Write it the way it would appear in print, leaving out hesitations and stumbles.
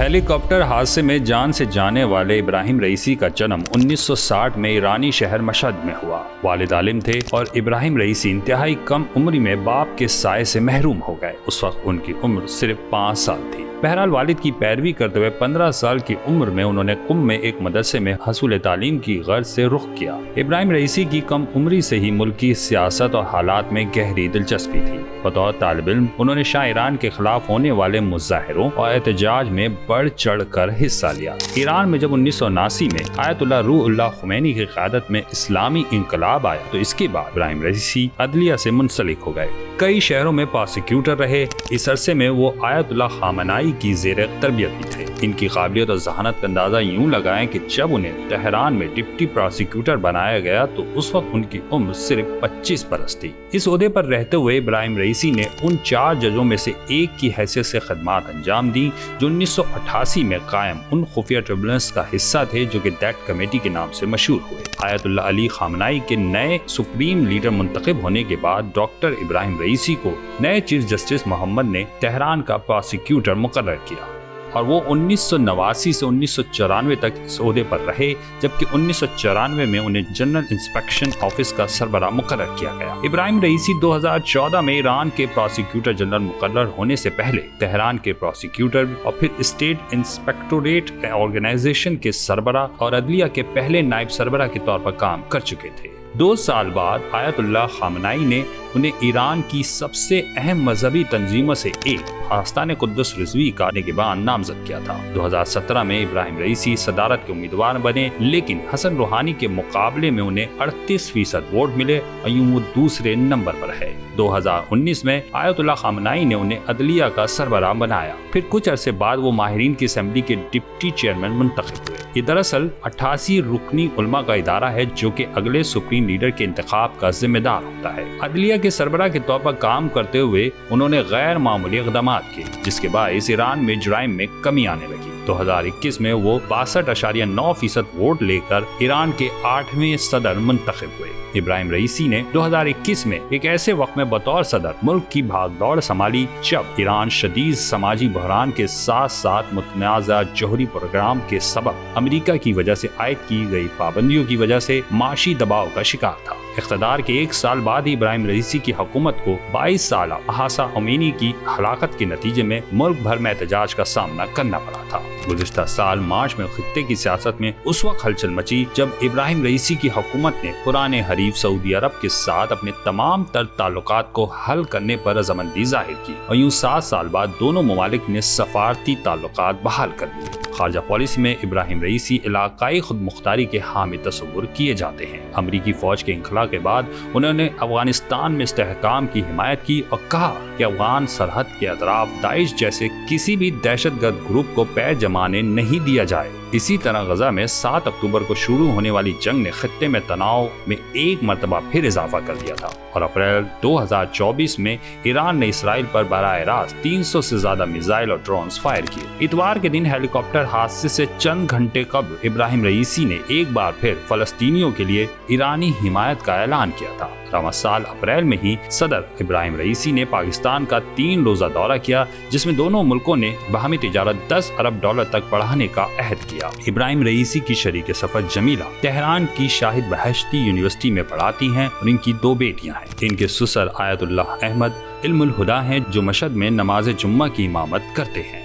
ہیلی copter حادثے میں جان سے جانے والے ابراہیم رئیسی کا جنم 1960 میں ایرانی شہر مشہد میں ہوا۔ والد عالم تھے اور ابراہیم رئیسی انتہائی کم عمری میں باپ کے سائے سے محروم ہو گئے۔ اس وقت ان کی عمر صرف 5 سال تھی۔ بہرحال والد کی پیروی کرتے ہوئے 15 سال کی عمر میں انہوں نے قم میں ایک مدرسے میں حصول تعلیم کی غرض سے رخ کیا۔ ابراہیم رئیسی کی کم عمری سے ہی ملکی سیاست اور حالات میں گہری دلچسپی تھی۔ بطور طالب علم انہوں نے شاہ ایران کے خلاف ہونے والے مظاہروں اور احتجاج میں بڑھ چڑھ کر حصہ لیا۔ ایران میں جب 1979 میں آیت اللہ روح اللہ خمینی کی قیادت میں اسلامی انقلاب آیا تو اس کے بعد ابراہیم رئیسی عدلیہ سے منسلک ہو گئے۔ کئی شہروں میں پروسیکیوٹر رہے۔ اس عرصے میں وہ آیت اللہ خامنائی کی زیر تربیت بھی تھے۔ ان کی قابلیت اور ذہانت کا اندازہ یوں لگائیں کہ جب انہیں تہران میں ڈپٹی پروسیکیوٹر بنایا گیا تو اس وقت ان کی عمر صرف 25 برس تھی۔ اس عہدے پر رہتے ہوئے ابراہیم رئیسی نے ان 4 ججوں میں سے ایک کی حیثیت سے خدمات انجام دی جو 1988 میں قائم ان خفیہ ٹریبیونلز کا حصہ تھے جو کہ دیٹ کمیٹی کے نام سے مشہور ہوئے۔ آیت اللہ علی خامنائی کے نئے سپریم لیڈر منتخب ہونے کے بعد ڈاکٹر ابراہیم رئیسی کو نئے چیف جسٹس محمد نے تہران کا پروسیکیوٹر مقرر کیا اور وہ 1989 سے 1994 تک اس عہدے پر رہے، جبکہ 1994 میں انہیں جنرل انسپیکشن آفس کا سربراہ مقرر کیا گیا۔ ابراہیم رئیسی 2014 میں ایران کے پروسیکیوٹر جنرل مقرر ہونے سے پہلے تہران کے پروسیکیوٹر اور پھر اسٹیٹ انسپیکٹوریٹ آرگنائزیشن کے سربراہ اور عدلیہ کے پہلے نائب سربراہ کے طور پر کام کر چکے تھے۔ 2 سال بعد آیت اللہ خامنائی نے انہیں ایران کی سب سے اہم مذہبی تنظیموں سے ایک آستان قدس رضوی کا نگہبان نامزد کیا تھا۔ 2017 میں ابراہیم رئیسی صدارت کے امیدوار بنے، لیکن حسن روحانی کے مقابلے میں انہیں 38% ووٹ ملے اور یوں وہ دوسرے نمبر پر ہے۔ 2019 میں آیت اللہ خامنائی نے انہیں عدلیہ کا سربراہ بنایا۔ پھر کچھ عرصے بعد وہ ماہرین کی اسمبلی کے ڈپٹی چیئرمین منتخب ہوئے۔ یہ دراصل 88 رکنی علماء کا ادارہ ہے جو کہ اگلے سپریم لیڈر کے انتخاب کا ذمہ دار ہوتا ہے۔ عدلیہ کے سربراہ کے طور پر کام کرتے ہوئے انہوں نے غیر معمولی اقدامات کیے جس کے باعث ایران میں جرائم میں کمی آنے لگی۔ 2021 میں وہ 62.9% ووٹ لے کر ایران کے 8ویں صدر منتخب ہوئے۔ ابراہیم رئیسی نے 2021 میں ایک ایسے وقت میں بطور صدر ملک کی بھاگ دوڑ سنبھالی جب ایران شدید سماجی بحران کے ساتھ ساتھ متنازع جوہری پروگرام کے سبب امریکہ کی وجہ سے عائد کی گئی پابندیوں کی وجہ سے معاشی دباؤ کا شکار تھا۔ اقتدار کے 1 سال بعد ہی ابراہیم رئیسی کی حکومت کو 22 سالہ احاسا امینی کی ہلاکت کے نتیجے میں ملک بھر میں احتجاج کا سامنا کرنا پڑا تھا۔ گزشتہ سال مارچ میں خطے کی سیاست میں اس وقت ہلچل مچی جب ابراہیم رئیسی کی حکومت نے پرانے حریف سعودی عرب کے ساتھ اپنے تمام تر تعلقات کو حل کرنے پر رضامندی ظاہر کی اور یوں 7 سال بعد دونوں ممالک نے سفارتی تعلقات بحال کر دیے۔ خارجہ پالیسی میں ابراہیم رئیسی علاقائی خود مختاری کے حامی تصور کیے جاتے ہیں۔ امریکی فوج کے انخلا کے بعد انہوں نے افغانستان میں استحکام کی حمایت کی اور کہا کہ افغان سرحد کے اطراف داعش جیسے کسی بھی دہشت گرد گروپ کو پیر جمانے نہیں دیا جائے۔ اسی طرح غزہ میں 7 اکتوبر کو شروع ہونے والی جنگ نے خطے میں تناؤ میں ایک مرتبہ پھر اضافہ کر دیا تھا اور اپریل 2024 میں ایران نے اسرائیل پر براہ راست 300 سے زیادہ میزائل اور ڈرونز فائر کیے۔ اتوار کے دن ہیلی کاپٹر حادثے سے چند گھنٹے قبل ابراہیم رئیسی نے ایک بار پھر فلسطینیوں کے لیے ایرانی حمایت کا اعلان کیا تھا۔ رواں سال اپریل میں ہی صدر ابراہیم رئیسی نے پاکستان کا 3 روزہ دورہ کیا جس میں دونوں ملکوں نے باہمی تجارت $10 ارب تک بڑھانے کا عہد کیا۔ ابراہیم رئیسی کی شریک سفر جمیلہ تہران کی شاہد بہشتی یونیورسٹی میں پڑھاتی ہیں اور ان کی 2 بیٹیاں ہیں۔ ان کے سسر آیت اللہ احمد علم الہدا ہیں جو مشہد میں نماز جمعہ کی امامت کرتے ہیں۔